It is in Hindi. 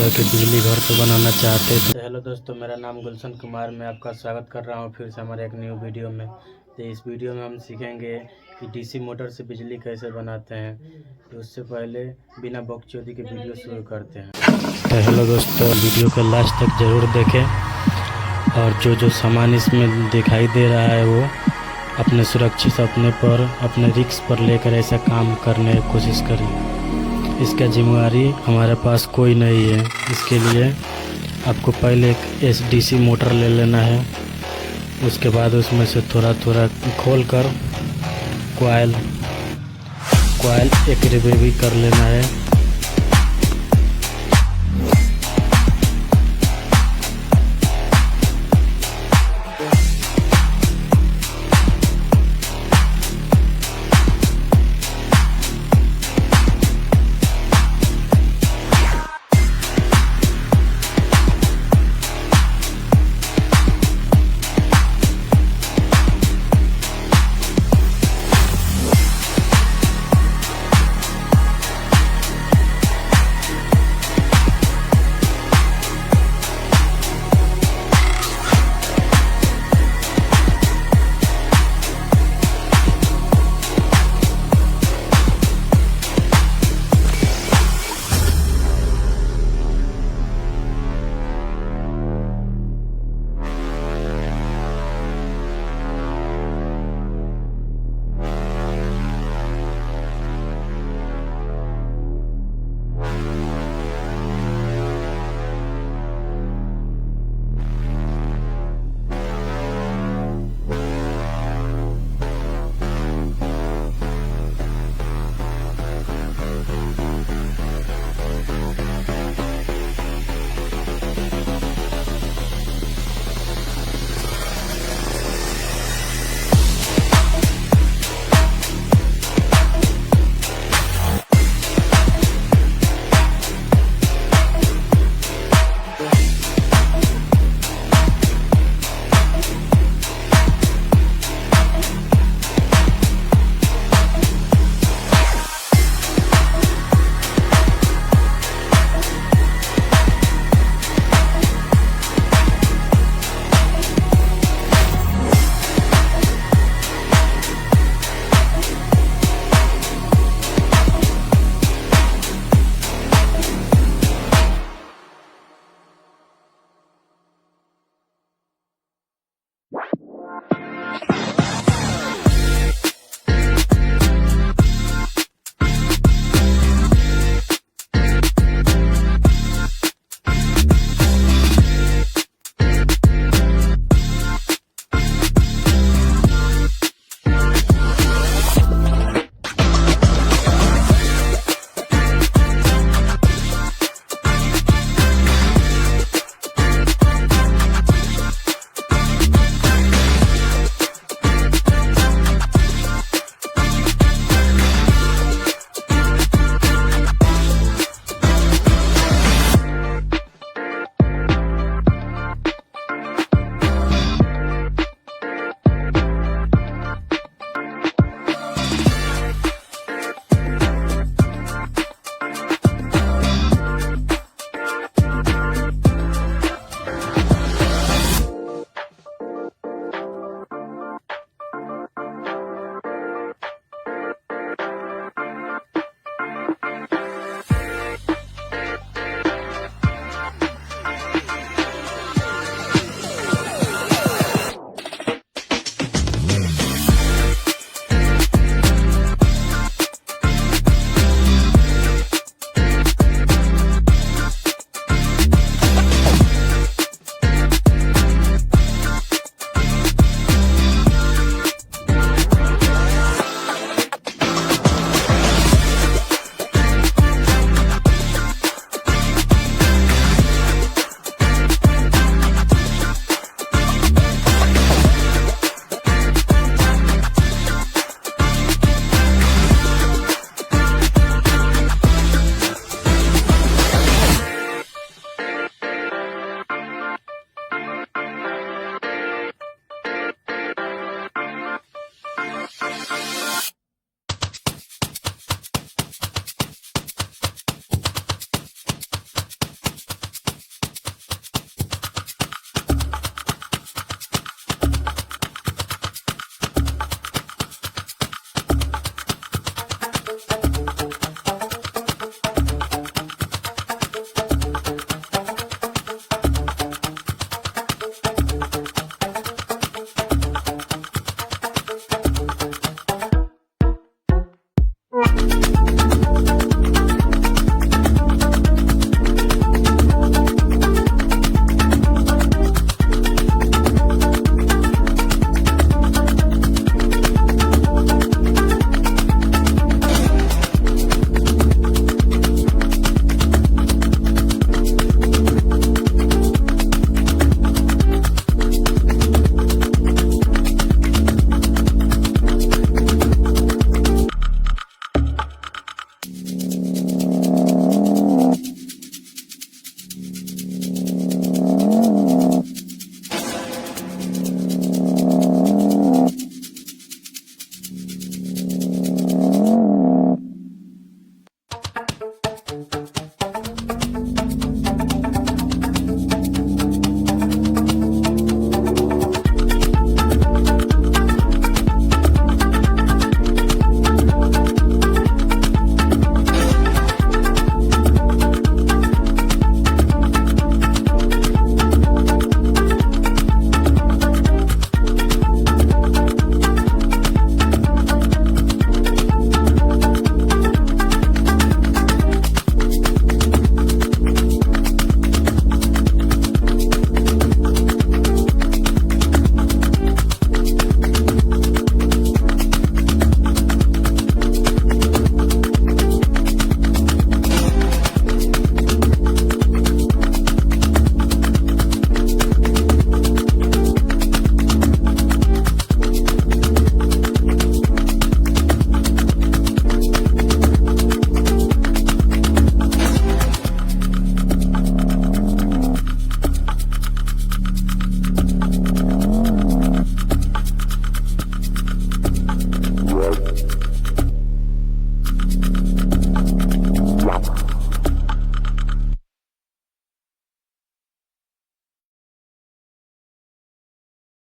तरह के बिजली घर तो बनाना चाहते थे। हेलो दोस्तों, मेरा नाम गुलशन कुमार, मैं आपका स्वागत कर रहा हूं फिर से हमारे एक न्यू वीडियो में। तो इस वीडियो में हम सीखेंगे कि डीसी मोटर से बिजली कैसे बनाते हैं। तो उससे पहले बिना बकचोदी के वीडियो शुरू करते हैं। तो हेलो दोस्तों, वीडियो को लास्ट तक ज़रूर देखें और जो सामान इसमें दिखाई दे रहा है वो अपने सुरक्षित अपने रिस्क पर लेकर ऐसा काम करने की कोशिश करें। इसका जिम्मेवारी हमारे पास कोई नहीं है। इसके लिए आपको पहले एक एसडीसी मोटर ले लेना है। उसके बाद उसमें से थोड़ा थोड़ा खोलकर कॉइल एक रिवे भी कर लेना है।